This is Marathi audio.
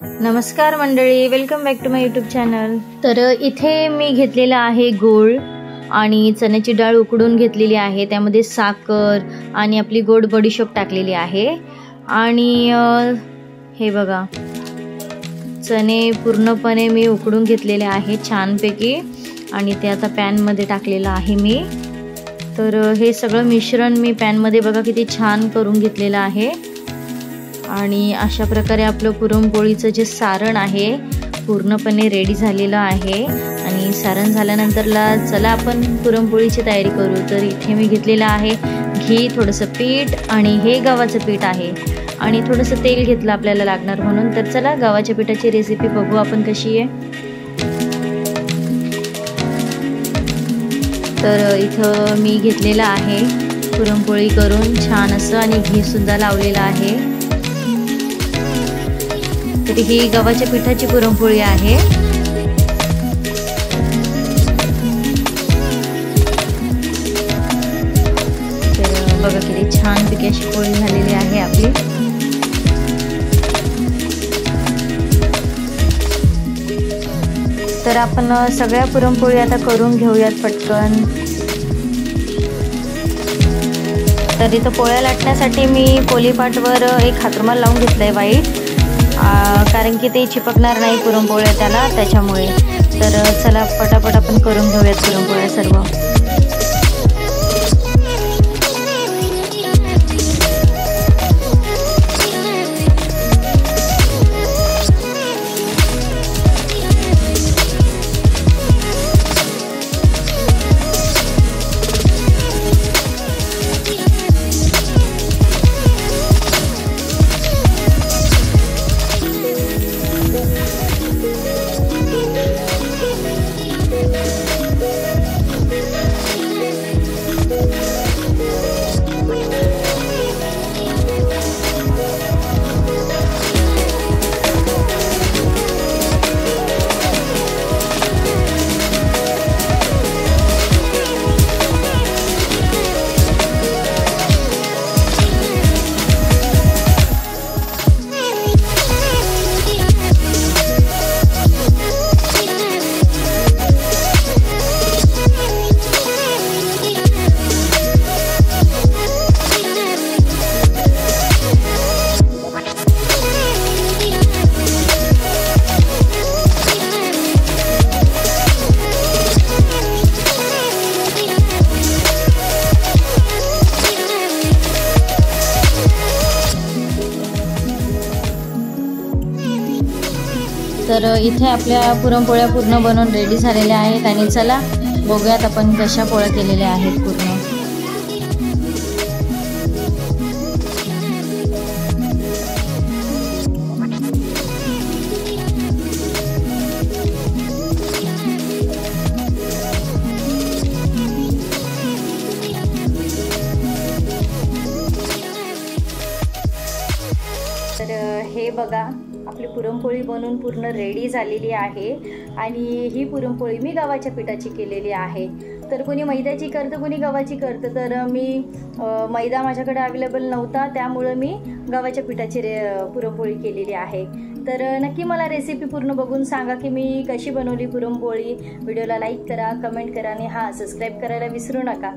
नमस्कार मंडळी, welcome back to my YouTube channel. तर इथे मी घेतलेला आहे गूळ आणि चण्याची डाळ उकडून घेतलेली आहे, त्यामध्ये साखर आणि आपली गोड बडीशोप टाकलेली आहे। आणि हे बघा, चणे पूर्णपणे मी उकडून घेतलेले आहे छानपैकी आणि ते आता पॅन मध्ये टाकलेलं आहे मी। तर हे सगळं मिश्रण मी पॅन मध्ये बघा किती छान करून घेतलेलं आहे। आणि अशा प्रकारे आपलं पुरणपोळीचं जे सारण आहे पूर्णपणे रेडी झालेलं आहे। आणि सारण झाल्यानंतरला चला आपण पुरणपोळीची तयारी करू। तर इथे मी घेतलेलं आहे घी, थोडंसं पीठ आणि हे गव्हाचं पीठ आहे आणि थोडंसं तेल घेतलं आपल्याला लागणार म्हणून। तर चला गव्हाच्या पिठाची रेसिपी बघू आपण कशी आहे। तर इथं मी घेतलेलं आहे पुरणपोळी करून छान असं आणि घी सुद्धा लावलेलं आहे। तर ही गव्हाच्या पिठाची पुरणपोळी आहे। तर बघा किती छान पैकी अशी पोळी झालेली आहे आपली। तर आपण सगळ्या पुरणपोळी आता करून घेऊयात पटकन। तर इथं पोळ्या लाटण्यासाठी मी पोळीपाटवर एक हातरुमाल लावून घेतलाय वाईट, कारण की ते चिपकणार नाही पुरणपोळ्या त्याला, त्याच्यामुळे। तर चला पटापट आपण करून घेऊयात पुरणपोळ्या सर्व। तर इथे आपल्या पुरणपोळ्या पूर्ण बनवून रेडी झालेल्या आहेत आणि चला बघूयात आपण कशा पोळ्या केलेल्या आहेत पूर्ण। तर हे बघा आपली पुरणपोळी बनवून पूर्ण रेडी झालेली आहे आणि ही पुरणपोळी मी गव्हाच्या पिठाची केलेली आहे। तर कोणी मैद्याची करतं, कोणी गव्हाची करतं। तर मी मैदा माझ्याकडे अवेलेबल नव्हता, त्यामुळे मी गव्हाच्या पिठाची पुरणपोळी केलेली आहे। तर नक्की मला रेसिपी पूर्ण बघून सांगा की मी कशी बनवली पुरणपोळी। व्हिडिओला लाईक करा, कमेंट करा आणि हां सबस्क्राईब करायला विसरू नका।